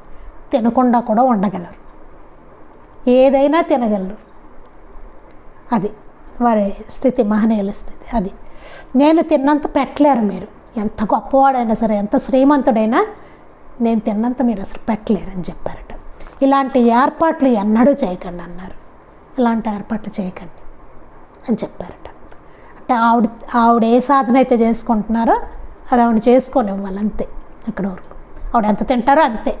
తినకుండా కూడా ఉండగలరు, ఏదైనా తినగలరు. అది వారి స్థితి, మహనీయుల స్థితి. అది నేను తిన్నంత పెట్టలేరు మీరు, ఎంత గొప్పవాడైనా సరే ఎంత శ్రీమంతుడైనా నేను తిన్నంత మీరు అసలు పెట్టలేరు అని చెప్పారట. ఇలాంటి ఏర్పాట్లు ఎన్నడూ చేయకండి అన్నారు, ఇలాంటి ఏర్పాట్లు చేయకండి అని చెప్పారట. అంటే ఆవిడ ఏ సాధన అయితే చేసుకుంటున్నారో అది ఆవిడ చేసుకొని ఇవ్వాలి అంతే, అక్కడ వరకు ఆవిడ ఎంత తింటారో అంతే,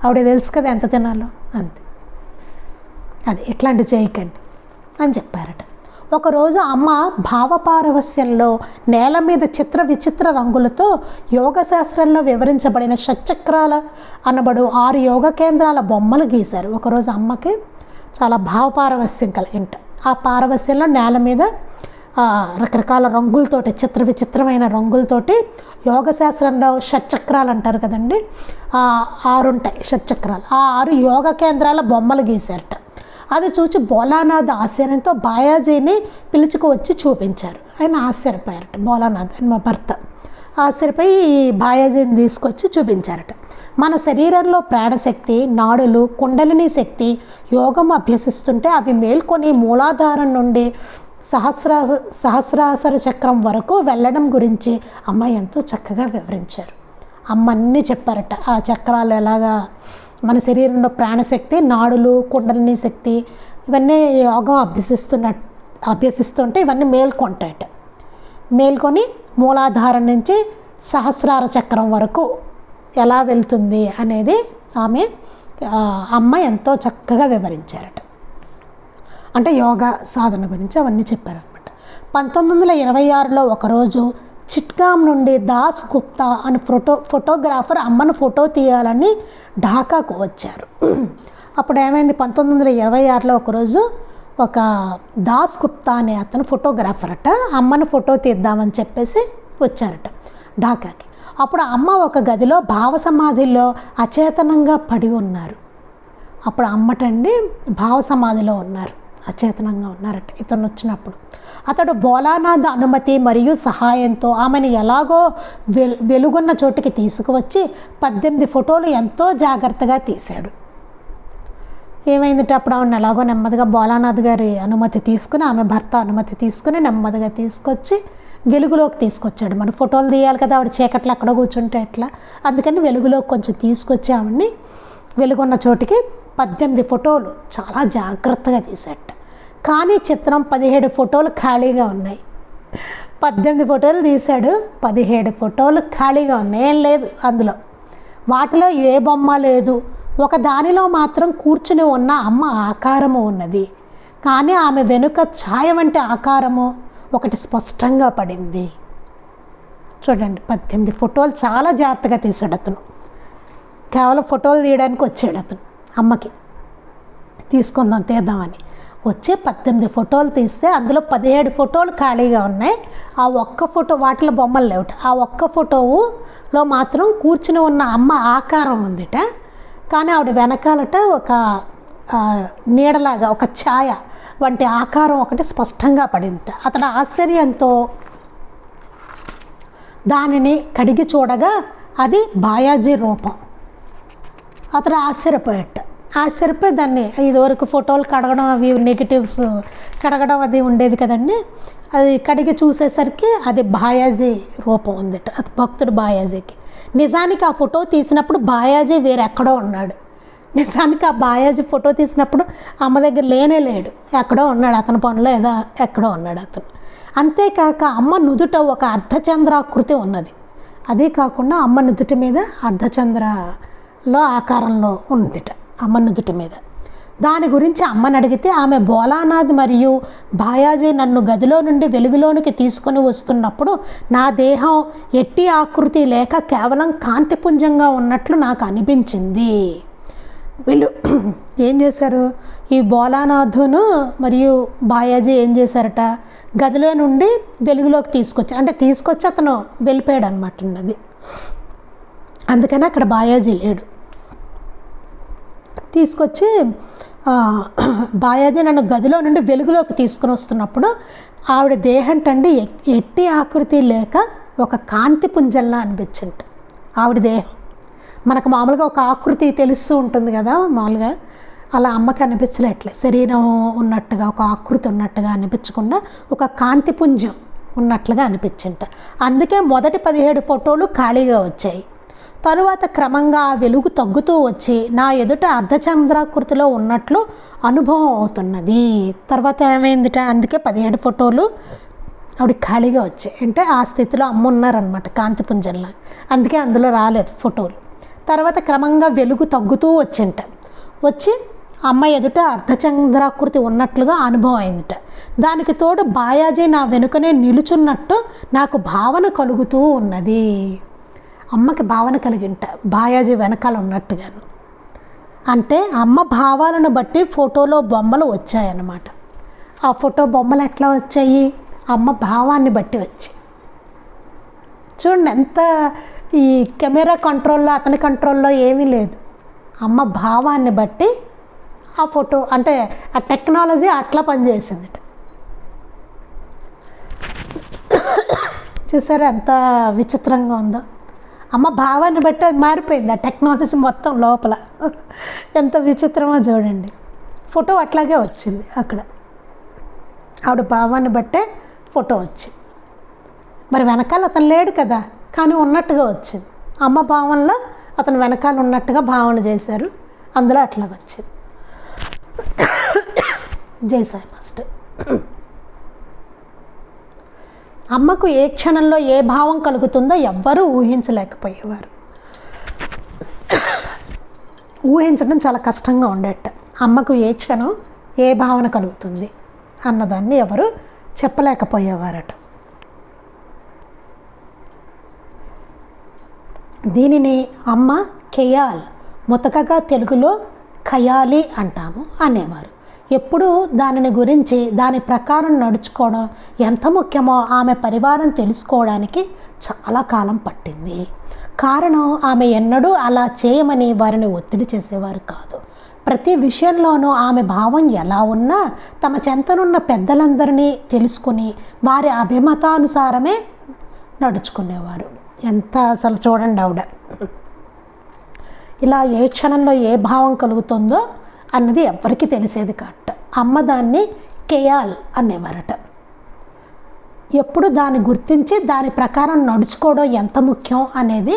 ఆవిడ తెలుసు కదా ఎంత తినాలో అంతే, అది ఇట్లాంటి చేయకండి అని చెప్పారట. ఒకరోజు అమ్మ భావపారవస్యంలో నేల మీద చిత్ర విచిత్ర రంగులతో యోగశాస్త్రంలో వివరించబడిన షట్చక్రాల అనబడు 6 యోగ కేంద్రాల బొమ్మలు గీశారు. ఒకరోజు అమ్మకి చాలా భావపారవస్యం కలిగింట. ఆ పారవస్యంలో నేల మీద రకరకాల రంగులతోటి, చిత్ర విచిత్రమైన రంగులతోటి యోగశాస్త్రంలో షట్చక్రాలు అంటారు కదండి, 6 ఉంటాయి షట్చక్రాలు. ఆ 6 యోగ కేంద్రాల బొమ్మలు గీశారట. అది చూసి భోలానాథ్ ఆశ్చర్యంతో బాయాజీని పిలుచుకు వచ్చి చూపించారు. ఆయన ఆశ్చర్యపోయారట. భోలానాథ్ ఆయన మా భర్త ఆశ్చర్యపోయి బాయాజీని తీసుకొచ్చి చూపించారట. మన శరీరంలో ప్రాణశక్తి, నాడులు, కుండలిని శక్తి యోగం అభ్యసిస్తుంటే అవి మేల్కొని మూలాధారం నుండి సహస్రాసర చక్రం వరకు వెళ్ళడం గురించి అమ్మ ఎంతో చక్కగా వివరించారు. అమ్మ అన్నీ చెప్పారట. ఆ చక్రాలు ఎలాగా మన శరీరంలో ప్రాణశక్తి, నాడులు, కుండలిని శక్తి ఇవన్నీ యోగం అభ్యసిస్తుంటే ఇవన్నీ మేల్కొంటాయట. మేల్కొని మూలాధారం నుంచి సహస్రార చక్రం వరకు ఎలా వెళ్తుంది అనేది అమ్మ ఎంతో చక్కగా వివరించారట. అంటే యోగా సాధన గురించి అవన్నీ చెప్పారనమాట. 1926లో ఒకరోజు చిట్గాం నుండి దాస్ గుప్తా అని ఫోటోగ్రాఫర్ అమ్మను ఫోటో తీయాలని ఢాకాకు వచ్చారు. అప్పుడు ఏమైంది, 1926లో ఒకరోజు ఒక దాస్ గుప్తా అనే అతను ఫోటోగ్రాఫర్ అట అమ్మను ఫోటో తీద్దామని చెప్పేసి వచ్చారట ఢాకాకి. అప్పుడు అమ్మ ఒక గదిలో భావ సమాధిలో అచేతనంగా పడి ఉన్నారు. అప్పుడు అమ్మటండి భావ సమాధిలో ఉన్నారు, అచేతనంగా ఉన్నారట ఇతను వచ్చినప్పుడు. అతడు భోలానాథ్ అనుమతి మరియు సహాయంతో ఆమెను ఎలాగో వెలుగున్న చోటుకి తీసుకువచ్చి 18 ఫోటోలు ఎంతో జాగ్రత్తగా తీశాడు. ఏమైందంటే అప్పుడు ఆమెను ఎలాగో నెమ్మదిగా భోలానాథ్ గారి అనుమతి తీసుకుని, ఆమె భర్త అనుమతి తీసుకుని నెమ్మదిగా తీసుకొచ్చి వెలుగులోకి తీసుకొచ్చాడు. మన ఫోటోలు తీయాలి కదా, ఆవిడ చీకట్లో అక్కడ కూర్చుంటే ఎట్లా, అందుకని వెలుగులోకి కొంచెం తీసుకొచ్చి ఆవిడ్ని వెలుగున్న చోటికి 18 ఫోటోలు చాలా జాగ్రత్తగా తీశాట. కానీ చిత్రం 17 ఫోటోలు ఖాళీగా ఉన్నాయి. 18 ఫోటోలు తీశాడు, 17 ఫోటోలు ఖాళీగా ఉన్నాయి, ఏం లేదు అందులో. వాటిలో ఏ బొమ్మ లేదు. ఒక దానిలో మాత్రం కూర్చుని ఉన్న అమ్మ ఆకారము ఉన్నది. కానీ ఆమె వెనుక ఛాయ వంటి ఆకారము ఒకటి స్పష్టంగా పడింది. చూడండి, 18 ఫోటోలు చాలా జాగ్రత్తగా తీశాడు అతను. కేవలం ఫోటోలు తీయడానికి వచ్చాడు అతను అమ్మకి, తీసుకుందాం తీద్దామని వచ్చి 18 ఫోటోలు తీస్తే అందులో 17 ఫోటోలు ఖాళీగా ఉన్నాయి. ఆ ఒక్క ఫోటో, వాటిలో బొమ్మలు లేవుట. ఆ ఒక్క ఫోటోలో మాత్రం కూర్చుని ఉన్న అమ్మ ఆకారం ఉందిట. కానీ ఆవిడ వెనకాలట ఒక నీడలాగా ఒక ఛాయ వంటి ఆకారం ఒకటి స్పష్టంగా పడిందిట. అతడు ఆశ్చర్యంతో దానిని కడిగి చూడగా అది బాయాజీ రూపం. అతడు ఆశ్చర్యపోయి దాన్ని ఇదివరకు ఫోటోలు కడగడం, అవి నెగిటివ్స్ కడగడం అది ఉండేది కదండి, అది కడిగి చూసేసరికి అది బాయాజీ రూపం ఉందిట. అది భక్తుడు బాయాజీకి. నిజానికి ఆ ఫోటో తీసినప్పుడు బాయాజీ వేరెక్కడో ఉన్నాడు. నిజానికి ఆ బాయాజీ ఫోటో తీసినప్పుడు అమ్మ దగ్గర లేడు, ఎక్కడో ఉన్నాడు, అతని పనిలో ఏదో ఎక్కడో ఉన్నాడు అతను. అంతేకాక అమ్మ నుదుట ఒక అర్ధచంద్రాకృతి ఉన్నది. అదే కాకుండా అమ్మ నుదుటి మీద అర్ధచంద్రలో ఆకారంలో ఉందిట అమ్మ నుదుటి మీద. దాని గురించి అమ్మని అడిగితే ఆమె భోలానాథ్ మరియు బాయాజీ నన్ను గదిలో నుండి వెలుగులోనికి తీసుకొని వస్తున్నప్పుడు నా దేహం ఎట్టి ఆకృతి లేక కేవలం కాంతిపుంజంగా ఉన్నట్లు నాకు అనిపించింది. వీళ్ళు ఏం చేశారు, ఈ భోలానాథును మరియు బాయాజీ ఏం చేశారట, గదిలో నుండి వెలుగులోకి తీసుకొచ్చారు. అంటే తీసుకొచ్చి అతను వెళ్ళిపోయాడు అనమాట. అది అందుకని అక్కడ బాయాజీ లేడు. తీసుకొచ్చి బాయాజీ నన్ను గదిలో నుండి వెలుగులోకి తీసుకుని వస్తున్నప్పుడు ఆవిడ దేహంటండి ఎట్టి ఆకృతి లేక ఒక కాంతి పుంజంలా అనిపించింట. ఆవిడ దేహం మనకు మామూలుగా ఒక ఆకృతి తెలుస్తూ ఉంటుంది కదా మామూలుగా, అలా అమ్మకి అనిపించలేట్లే. శరీరం ఉన్నట్టుగా ఒక ఆకృతి ఉన్నట్టుగా అనిపించకుండా ఒక కాంతిపుంజం ఉన్నట్లుగా అనిపించింట. అందుకే మొదటి 17 ఫోటోలు ఖాళీగా వచ్చాయి. తరువాత క్రమంగా ఆ వెలుగు తగ్గుతూ వచ్చి నా ఎదుట అర్ధచంద్రాకృతిలో ఉన్నట్లు అనుభవం అవుతున్నది. తర్వాత ఏమైందిట, అందుకే 17 ఫోటోలు ఆవిడ ఖాళీగా వచ్చాయి. అంటే ఆ స్థితిలో అమ్మ ఉన్నారనమాట కాంతిపుంజంలా, అందుకే అందులో రాలేదు ఫోటోలు. తర్వాత క్రమంగా వెలుగు తగ్గుతూ వచ్చింట. వచ్చి అమ్మ ఎదుట అర్ధచంద్రాకృతి ఉన్నట్లుగా అనుభవం అయిందిట. దానికి తోడు బాయాజీ నా వెనుకనే నిలుచున్నట్టు నాకు భావన కలుగుతూ ఉన్నది. అమ్మకి భావన కలిగింట బాయాజీ వెనకాల ఉన్నట్టుగాను. అంటే అమ్మ భావాలను బట్టి ఫోటోలో బొమ్మలు వచ్చాయన్నమాట. ఆ ఫోటో బొమ్మలు ఎట్లా వచ్చాయి? అమ్మ భావాన్ని బట్టి వచ్చాయి. చూడండి, ఎంత ఈ కెమెరా కంట్రోల్లో అతని కంట్రోల్లో ఏమీ లేదు. అమ్మ భావాన్ని బట్టి ఆ ఫోటో, అంటే ఆ టెక్నాలజీ అట్లా పనిచేసింది. చూసారా ఎంత విచిత్రంగా ఉందో? అమ్మ భావాన్ని బట్టి అది మారిపోయింది. ఆ టెక్నాలజీ మొత్తం లోపల ఎంత విచిత్రమో చూడండి. ఫోటో అట్లాగే వచ్చింది. అక్కడ ఆవిడ భావాన్ని బట్టే ఫోటో వచ్చింది. మరి వెనకాల అతను లేడు కదా, కానీ ఉన్నట్టుగా వచ్చింది. అమ్మ భావనలో అతను వెనకాల ఉన్నట్టుగా భావన చేశారు, అందులో అట్లా వచ్చింది. జై సాయి మాస్టర్. అమ్మకు ఏ క్షణంలో ఏ భావం కలుగుతుందో ఎవ్వరూ ఊహించలేకపోయేవారు. ఊహించడం చాలా కష్టంగా ఉండేట. అమ్మకు ఏ క్షణం ఏ భావన కలుగుతుంది అన్నదాన్ని ఎవరు చెప్పలేకపోయేవారట. దీనిని అమ్మ ఖయాల్, ముతకగా తెలుగులో ఖయాలి అంటాము అనేవారు. ఎప్పుడు దానిని గురించి దాని ప్రకారం నడుచుకోవడం ఎంత ముఖ్యమో ఆమె పరివారం తెలుసుకోవడానికి చాలా కాలం పట్టింది. కారణం ఆమె ఎన్నడూ అలా చేయమని వారిని ఒత్తిడి చేసేవారు కాదు. ప్రతి విషయంలోనూ ఆమె భావం ఎలా ఉన్నా తమ చెంతనున్న పెద్దలందరినీ తెలుసుకుని వారి అభిమతానుసారమే నడుచుకునేవారు. ఎంత అసలు చూడండి, ఆవిడ ఇలా ఏ క్షణంలో ఏ భావం కలుగుతుందో అన్నది ఎవ్వరికీ తెలిసేది కాట. అమ్మ దాన్ని ఖయాల్ అనేవారట. ఎప్పుడు దాన్ని గుర్తించి దాని ప్రకారం నడుచుకోవడం ఎంత ముఖ్యం అనేది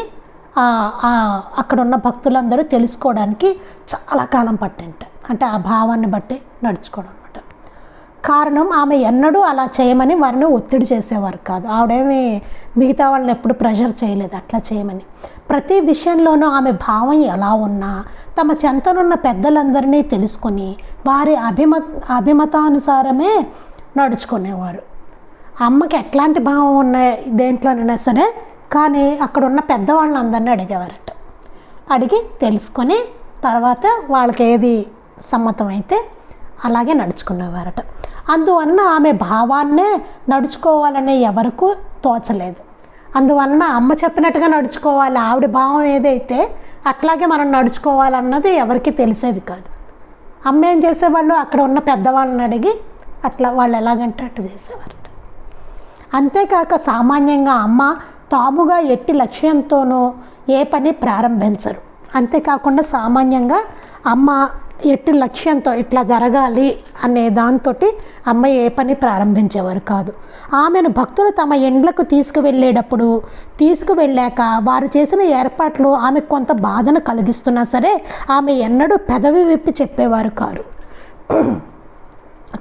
అక్కడున్న భక్తులందరూ తెలుసుకోవడానికి చాలా కాలం పట్టింట. అంటే ఆ భావాన్ని బట్టి నడుచుకోవడం అనమాట. కారణం ఆమె ఎన్నడూ అలా చేయమని వారిని ఒత్తిడి చేసేవారు కాదు. ఆవిడేమి మిగతా వాళ్ళని ఎప్పుడు ప్రెషర్ చేయలేదు అట్లా చేయమని. ప్రతి విషయంలోనూ ఆమె భావం ఎలా ఉన్నా తమ చెంతనున్న పెద్దలందరినీ తెలుసుకొని వారి అభిమతానుసారమే నడుచుకునేవారు. అమ్మకి ఎట్లాంటి భావం ఉన్నాయి దేంట్లోనైనా సరే, కానీ అక్కడ ఉన్న పెద్దవాళ్ళని అందరినీ అడిగేవారట. అడిగి తెలుసుకొని తర్వాత వాళ్ళకి ఏది సమ్మతమైతే అలాగే నడుచుకునేవారట. అందువలన ఆమె భావాన్నే నడుచుకోవాలనే ఎవరికూ తోచలేదు. అందువలన అమ్మ చెప్పినట్టుగా నడుచుకోవాలి, ఆవిడ భావం ఏదైతే అట్లాగే మనం నడుచుకోవాలన్నది ఎవరికి తెలిసేది కాదు. అమ్మ ఏం చేసేవాళ్ళు, అక్కడ ఉన్న పెద్దవాళ్ళని అడిగి అట్లా వాళ్ళు ఎలాగంటే అట్లా చేసేవారట. అంతేకాక సామాన్యంగా అమ్మ తాముగా ఎట్టి లక్ష్యంతోనూ ఏ పని ప్రారంభించరు. అంతేకాకుండా సామాన్యంగా అమ్మ ఎట్టి లక్ష్యంతో ఇట్లా జరగాలి అనే దాంతో అమ్మ ఏ పని ప్రారంభించేవారు కాదు. ఆమెను భక్తులు తమ ఇండ్లకు తీసుకువెళ్ళాక వారు చేసిన ఏర్పాట్లు ఆమెకు కొంత బాధను కలిగిస్తున్నా సరే ఆమె ఎన్నడూ పెదవి విప్పి చెప్పేవారు కారు.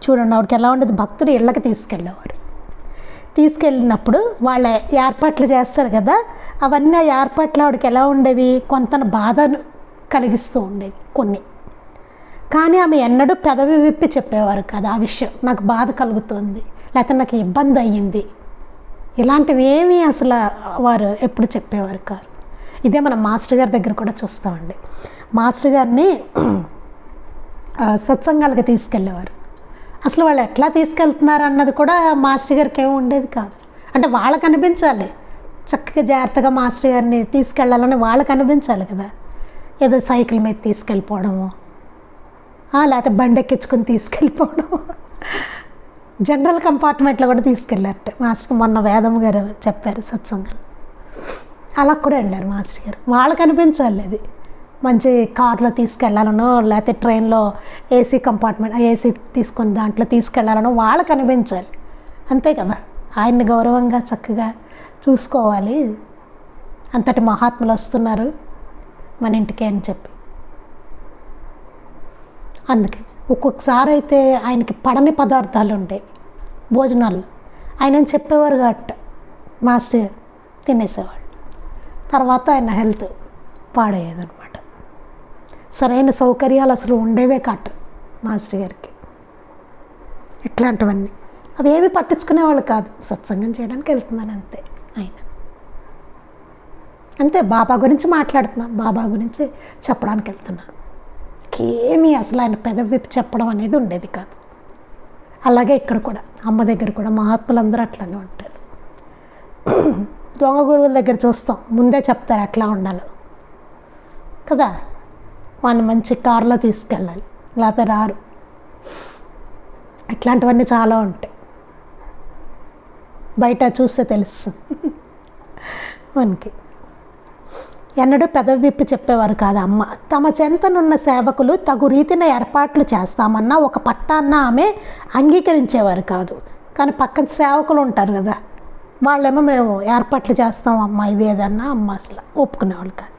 చూడండి, ఆవిడకి ఎలా ఉండేది, భక్తులు ఇళ్ళకి తీసుకెళ్ళినప్పుడు వాళ్ళ ఏర్పాట్లు చేస్తారు కదా, అవన్నీ ఏర్పాట్లు ఆవిడకి ఎలా ఉండేవి, కొంత బాధను కలిగిస్తూ ఉండేవి కొన్ని. కానీ ఆమె ఎన్నడూ పెదవి విప్పి చెప్పేవారు కాదు ఆ విషయం, నాకు బాధ కలుగుతుంది లేకపోతే నాకు ఇబ్బంది అయ్యింది, ఇలాంటివి ఏమీ అసలు వారు ఎప్పుడు చెప్పేవారు కాదు. ఇదే మనం మాస్టర్ గారి దగ్గర కూడా చూస్తామండి. మాస్టర్ గారిని సత్సంగాలకు తీసుకెళ్ళేవారు. అసలు వాళ్ళు ఎట్లా తీసుకెళ్తున్నారు అన్నది కూడా మాస్టర్ గారికి ఏమి ఉండేది కాదు. అంటే వాళ్ళకు అనిపించాలి, చక్కగా జాగ్రత్తగా మాస్టర్ గారిని తీసుకెళ్ళాలని వాళ్ళకి అనిపించాలి కదా. ఏదో సైకిల్ మీద తీసుకెళ్ళిపోవడము, లేకపోతే బండి ఎక్కించుకొని తీసుకెళ్ళిపోవడం, జనరల్ కంపార్ట్మెంట్లో కూడా తీసుకెళ్ళారట మాస్టర్. మొన్న వేదం గారు చెప్పారు సత్సంగం, అలా కూడా వెళ్ళారు మాస్టర్ గారు. వాళ్ళకి అనిపించాలి అది మంచి కార్లో తీసుకెళ్లాలనో లేకపోతే ట్రైన్లో ఏసీ కంపార్ట్మెంట్ ఏసీ తీసుకొని దాంట్లో తీసుకెళ్లాలనో వాళ్ళకి అనిపించాలి, అంతే కదా. ఆయన్ని గౌరవంగా చక్కగా చూసుకోవాలి, అంతటి మహాత్ములు వస్తున్నారు మన ఇంటికి అని చెప్పి. అందుకని ఒక్కొక్కసారి అయితే ఆయనకి పడని పదార్థాలు ఉంటాయి భోజనాల్లో, ఆయన చెప్పేవారు గట్ట మాస్టర్ తినేసేవాళ్ళు. తర్వాత ఆయన హెల్త్ పాడయ్యేదన్నమాట. సరైన సౌకర్యాలు అసలు ఉండేవే కాటు మాస్టర్ గారికి. ఇట్లాంటివన్నీ అవేవి పట్టించుకునేవాళ్ళు కాదు. సత్సంగం చేయడానికి వెళ్తున్నాను అంతే. ఆయన అంతే. బాబా గురించి మాట్లాడుతున్నా, బాబా గురించి చెప్పడానికి వెళ్తున్నా. ఏమీ అసలు ఆయన పెదవి విప్పి చెప్పడం అనేది ఉండేది కాదు. అలాగే ఇక్కడ కూడా అమ్మ దగ్గర కూడా మహాత్ములందరూ అట్లానే ఉంటారు. దొంగ గురువుల దగ్గర చూస్తాం, ముందే చెప్తారు ఎట్లా ఉండాలో కదా. వాడిని మంచి కారులో తీసుకెళ్ళాలి, లేకపోతే రారు. ఇట్లాంటివన్నీ చాలా ఉంటాయి. బయట చూస్తే తెలుస్తుంది మనకి. ఎన్నడూ పెదవి విప్పి చెప్పేవారు కాదు అమ్మ. తమ చెంతనున్న సేవకులు తగు రీతిన ఏర్పాట్లు చేస్తామన్నా ఒక పట్టాన్న ఆమె అంగీకరించేవారు కాదు. కానీ పక్కన సేవకులు ఉంటారు కదా, వాళ్ళేమో మేము ఏర్పాట్లు చేస్తాం అమ్మ ఇది ఏదన్నా, అమ్మ అసలు ఒప్పుకునేవాళ్ళు కాదు.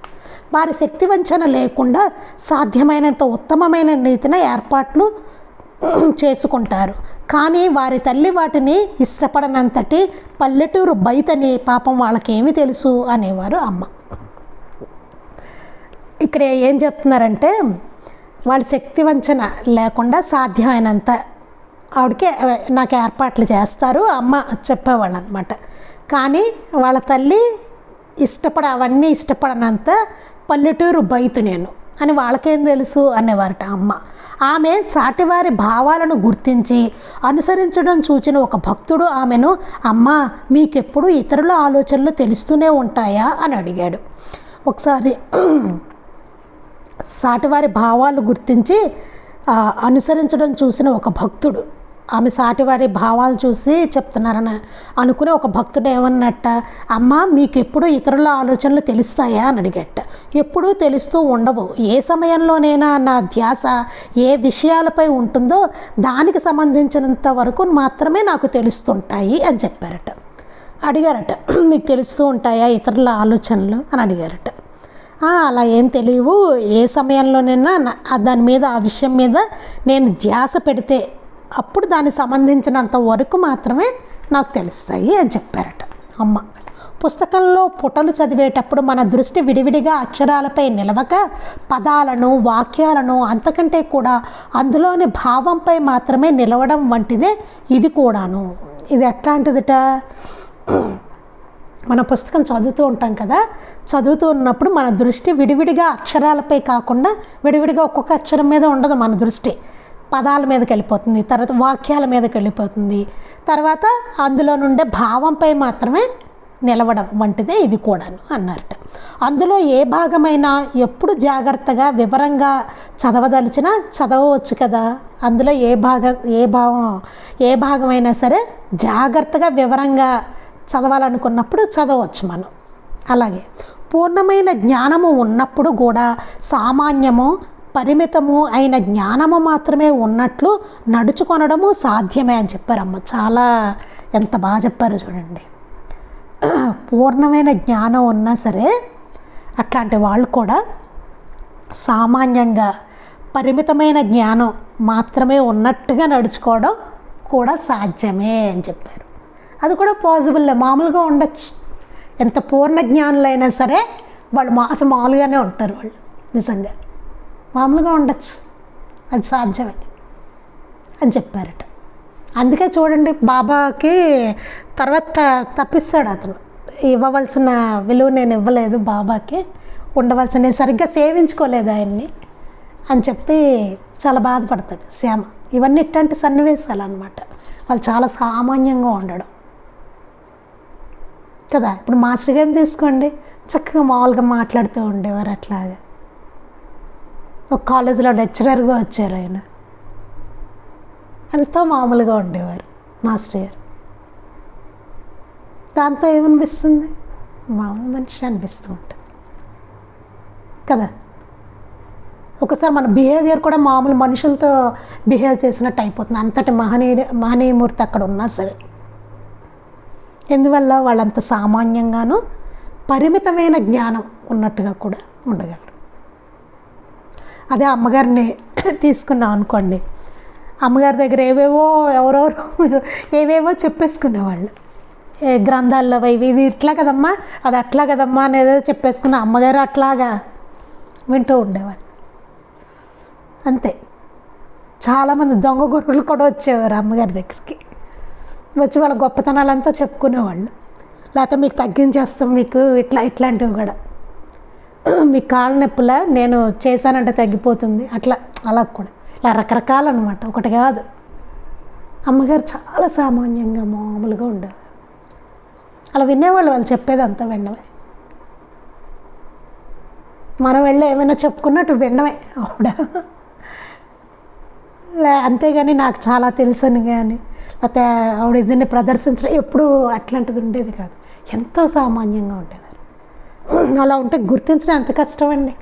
వారి శక్తి వంచన లేకుండా సాధ్యమైనంత ఉత్తమమైన రీతిన ఏర్పాట్లు చేసుకుంటారు. కానీ వారి తల్లి వాటిని ఇష్టపడనంతటి పల్లెటూరు బయటని పాపం వాళ్ళకేమీ తెలుసు అనేవారు అమ్మ. ఇక్కడ ఏం చెప్తున్నారంటే వాళ్ళ శక్తి వంచన లేకుండా సాధ్యమైనంత ఆవిడకి నాకు ఏర్పాట్లు చేస్తారు అమ్మ చెప్పేవాళ్ళు అనమాట. కానీ వాళ్ళ తల్లి అవన్నీ ఇష్టపడనంత పల్లెటూరు బయట నేను అని వాళ్ళకేం తెలుసు అనేవారట అమ్మ. ఆమె సాటివారి భావాలను గుర్తించి అనుసరించడం చూచిన ఒక భక్తుడు ఆమెను, అమ్మ మీకెప్పుడు ఇతరుల ఆలోచనలు తెలుస్తూనే ఉంటాయా అని అడిగాడు. ఒకసారి సాటివారి భావాలు గుర్తించి అనుసరించడం చూసిన ఒక భక్తుడు, ఆమె సాటివారి భావాలు చూసి చెప్తున్నారని అనుకునే ఒక భక్తుడు ఏమన్నట్ట, అమ్మ మీకు ఎప్పుడు ఇతరుల ఆలోచనలు తెలుస్తాయా అని అడిగట్ట. ఎప్పుడూ తెలుస్తూ ఉండవు. ఏ సమయంలోనైనా నా ధ్యాస ఏ విషయాలపై ఉంటుందో దానికి సంబంధించినంత వరకు మాత్రమే నాకు తెలుస్తుంటాయి అని చెప్పారట. అడిగారట, మీకు తెలుస్తూ ఉంటాయా ఇతరుల ఆలోచనలు అని అడిగారట. అలా ఏం తెలియవు, ఏ సమయంలోనైనా దాని మీద ఆ విషయం మీద నేను ధ్యాస పెడితే అప్పుడు దానికి సంబంధించినంత వరకు మాత్రమే నాకు తెలుస్తాయి అని చెప్పారట అమ్మ. పుస్తకంలో పుటలు చదివేటప్పుడు మన దృష్టి విడివిడిగా అక్షరాలపై నిలవక పదాలను వాక్యాలను అంతకంటే కూడా అందులోని భావంపై మాత్రమే నిలవడం వంటిదే ఇది కూడాను. ఇది ఎట్లాంటిదిట, మన పుస్తకం చదువుతూ ఉంటాం కదా, చదువుతూ ఉన్నప్పుడు మన దృష్టి విడివిడిగా అక్షరాలపై కాకుండా విడివిడిగా ఒక్కొక్క అక్షరం మీద ఉండదు మన దృష్టి, పదాల మీదకి వెళ్ళిపోతుంది, తర్వాత వాక్యాల మీదకి వెళ్ళిపోతుంది, తర్వాత అందులో నుండే భావంపై మాత్రమే నిలవడం వంటిదే ఇది కూడాను అన్నారట. అందులో ఏ భాగమైనా ఎప్పుడు జాగ్రత్తగా వివరంగా చదవదలిచినా చదవవచ్చు కదా. అందులో ఏ భాగమైనా సరే జాగ్రత్తగా వివరంగా చదవాలనుకున్నప్పుడు చదవచ్చు మనం. అలాగే పూర్ణమైన జ్ఞానము ఉన్నప్పుడు కూడా సామాన్యము పరిమితము అయిన జ్ఞానము మాత్రమే ఉన్నట్లు నడుచుకొనడము సాధ్యమే అని చెప్పారమ్మ. చాలా ఎంత బాగా చెప్పారో చూడండి. పూర్ణమైన జ్ఞానం ఉన్నా సరే అట్లాంటి వాళ్ళు కూడా సామాన్యంగా పరిమితమైన జ్ఞానం మాత్రమే ఉన్నట్టుగా నడుచుకోవడం కూడా సాధ్యమే అని చెప్పారు. అది కూడా పాసిబుల్లే, మామూలుగా ఉండొచ్చు. ఎంత పూర్ణ జ్ఞానులైనా సరే వాళ్ళు అసలు మామూలుగానే ఉంటారు, వాళ్ళు నిజంగా మామూలుగా ఉండొచ్చు, అది సాధ్యమే అని చెప్పారట. అందుకే చూడండి బాబాకి తర్వాత తప్పిస్తాడు అతను, ఇవ్వవలసిన విలువ నేను ఇవ్వలేదు బాబాకి, ఉండవలసిన నేను సరిగ్గా సేవించుకోలేదు ఆయన్ని అని చెప్పి చాలా బాధపడతాడు శ్యామ. ఇవన్నీ ఇట్లాంటి సన్నివేశాలు అన్నమాట. వాళ్ళు చాలా సామాన్యంగా ఉండడం కదా. ఇప్పుడు మాస్టర్ గారిని తీసుకోండి, చక్కగా మామూలుగా మాట్లాడుతూ ఉండేవారు. అట్లాగా ఒక కాలేజీలో లెక్చరర్గా వచ్చారు ఆయన, ఎంతో మామూలుగా ఉండేవారు మాస్టర్ గారు. దాంతో ఏమనిపిస్తుంది, మామూలు మనిషి అనిపిస్తూ ఉంటుంది కదా. ఒకసారి మన బిహేవియర్ కూడా మామూలు మనుషులతో బిహేవ్ చేసినట్టు అయిపోతుంది, అంతటి మహనీయమూర్తి అక్కడ ఉన్నా సరే. ఎందువల్ల వాళ్ళంత సామాన్యంగానూ పరిమితమైన జ్ఞానం ఉన్నట్టుగా కూడా ఉండగలరు. అదే అమ్మగారిని తీసుకున్నాం అనుకోండి, అమ్మగారి దగ్గర ఏవేవో చెప్పేసుకునేవాళ్ళు, గ్రంథాల్లో ఇది ఇట్లా కదమ్మా అది అట్లా కదమ్మా అనేదో చెప్పేసుకున్న అమ్మగారు అట్లాగా వింటూ ఉండేవాళ్ళు. అంతే. చాలామంది దొంగ గురువులు కూడా వచ్చేవారు అమ్మగారి దగ్గరికి. వచ్చి వాళ్ళ గొప్పతనాలంతా చెప్పుకునేవాళ్ళు. లేకపోతే మీకు తగ్గించేస్తాం, మీకు ఇట్లాంటివి కూడా, మీ కాళ్ళ నొప్పుల నేను చేశానంటే తగ్గిపోతుంది, అలా కూడా ఇలా రకరకాలు అనమాట, ఒకటి కాదు. అమ్మగారు చాలా సామాన్యంగా మామూలుగా ఉండేవారు. అలా వినేవాళ్ళు, వాళ్ళు చెప్పేది అంతా వినడమే. మనం వెళ్ళి ఏమైనా చెప్పుకున్నట్టు వినడమే ఆవిడ. అంతేగాని నాకు చాలా తెలుసని కానీ లేకపోతే ఆవిడ దీన్ని ప్రదర్శించడం ఎప్పుడూ అట్లాంటిది ఉండేది కాదు. ఎంతో సామాన్యంగా ఉండేవారు. అలా ఉంటే గుర్తించడం ఎంత కష్టం అండి,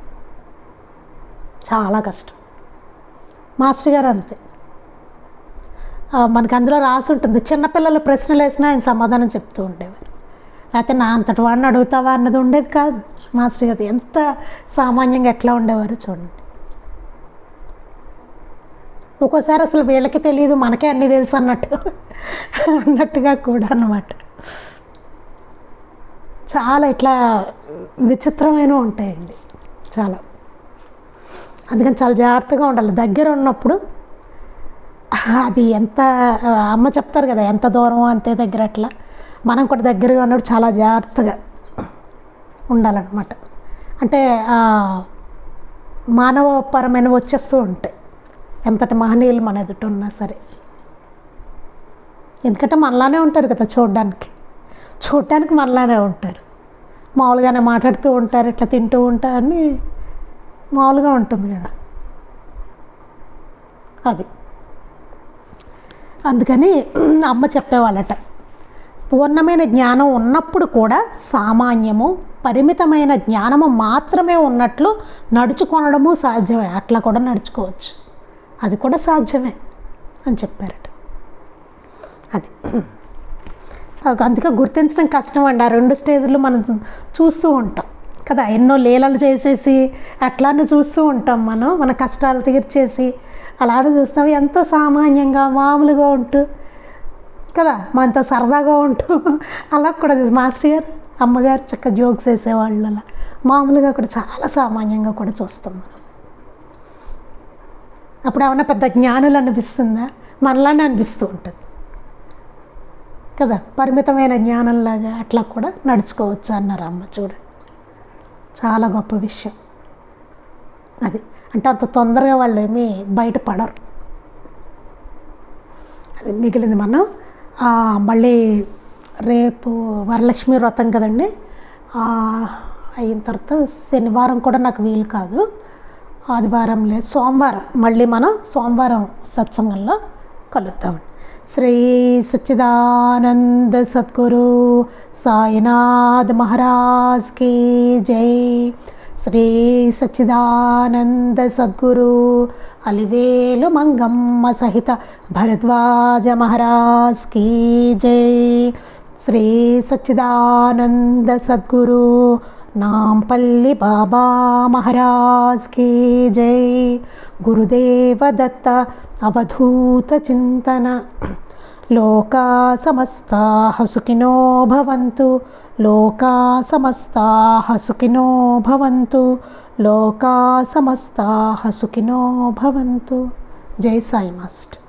చాలా కష్టం. మాస్టర్ గారు అంతే. మనకు అందులో రాసి ఉంటుంది, చిన్నపిల్లల ప్రశ్నలు వేసినా ఆయన సమాధానం చెప్తూ ఉండేవారు. లేకపోతే నా అంతటి వాడిని అడుగుతావా అన్నది ఉండేది కాదు. మాస్టర్ గారు ఎంత సామాన్యంగా ఎట్లా ఉండేవారు చూడండి. ఒక్కోసారి అసలు వీళ్ళకి తెలియదు, మనకే అన్నీ తెలుసు అన్నట్టుగా కూడా అన్నమాట. చాలా ఇట్లా విచిత్రమైనవి ఉంటాయండి చాలా. అందుకని చాలా జాగ్రత్తగా ఉండాలి. దగ్గర ఉన్నప్పుడు అది ఎంత, అమ్మ చెప్తారు కదా, ఎంత దూరం అంతే దగ్గర, అట్లా మనం కూడా దగ్గరగా ఉన్నప్పుడు చాలా జాగ్రత్తగా ఉండాలన్నమాట. అంటే మానవపరమైన వచ్చేస్తూ ఉంటాయి ఎంతటి మహనీయులు మన ఎదుట ఉన్నా సరే. ఎందుకంటే మనలానే ఉంటారు కదా, చూడడానికి మనలానే ఉంటారు. మామూలుగానే మాట్లాడుతూ ఉంటారు, ఇట్లా తింటూ ఉంటారు, అన్నీ మామూలుగా ఉంటుంది కదా అది. అందుకని అమ్మ చెప్పేవాళ్ళట, పూర్ణమైన జ్ఞానం ఉన్నప్పుడు కూడా సామాన్యము పరిమితమైన జ్ఞానము మాత్రమే ఉన్నట్లు నడుచుకొనడము సాధ్యమే. అట్లా కూడా నడుచుకోవచ్చు, అది కూడా సాధ్యమే అని చెప్పారట. అది అందుకే గుర్తించడం కష్టం అండి. ఆ 2 స్టేజ్లు మనం చూస్తూ ఉంటాం కదా, ఎన్నో లీలలు చేసేసి అట్లానే చూస్తూ ఉంటాం. మన కష్టాలు తీర్చేసి అలానే చూస్తాం. ఎంతో సామాన్యంగా మామూలుగా ఉంటూ కదా, మనతో సరదాగా ఉంటూ అలా కూడా మాస్టర్ గారు అమ్మగారు చక్కగా జోక్స్ వేసేవాళ్ళు. అలా మామూలుగా కూడా చాలా సామాన్యంగా కూడా చూస్తాం మనం. అప్పుడు ఏమన్నా పెద్ద జ్ఞానులు అనిపిస్తుందా? మనలానే అనిపిస్తూ ఉంటుంది కదా, పరిమితమైన జ్ఞానంలాగా అట్లా కూడా నడుచుకోవచ్చు అన్నారు అమ్మ. చూడండి, చాలా గొప్ప విషయం అది. అంటే అంత తొందరగా వాళ్ళు ఏమీ బయటపడరు. అది మిగిలింది మనం మళ్ళీ రేపు వరలక్ష్మి వ్రతం కదండి, అయిన తర్వాత శనివారం కూడా నాకు వీలు కాదు, ఆదివారం లేదు, సోమవారం మళ్ళీ మనం సోమవారం సత్సంగంలో కలుద్దామండి. శ్రీ సచ్చిదానంద సద్గురు సాయినాథ్ మహారాజ్ కీ జై. శ్రీ సచ్చిదానంద సద్గురు అలివేలు మంగమ్మ సహిత భరద్వాజ మహారాజ్ కీ జై. శ్రీ సచ్చిదానంద సద్గురు నాంపల్లి బాబా మహారాజ్ కీ జై. గురుదేవ దత్త అవధూత చింతన. లోకా సమస్తాః సుఖినో భవంతు. లోకా సమస్తాః సుఖినో భవంతు. లోకా సమస్తాః సుఖినో భవంతు. జై సాయి మాస్టర్.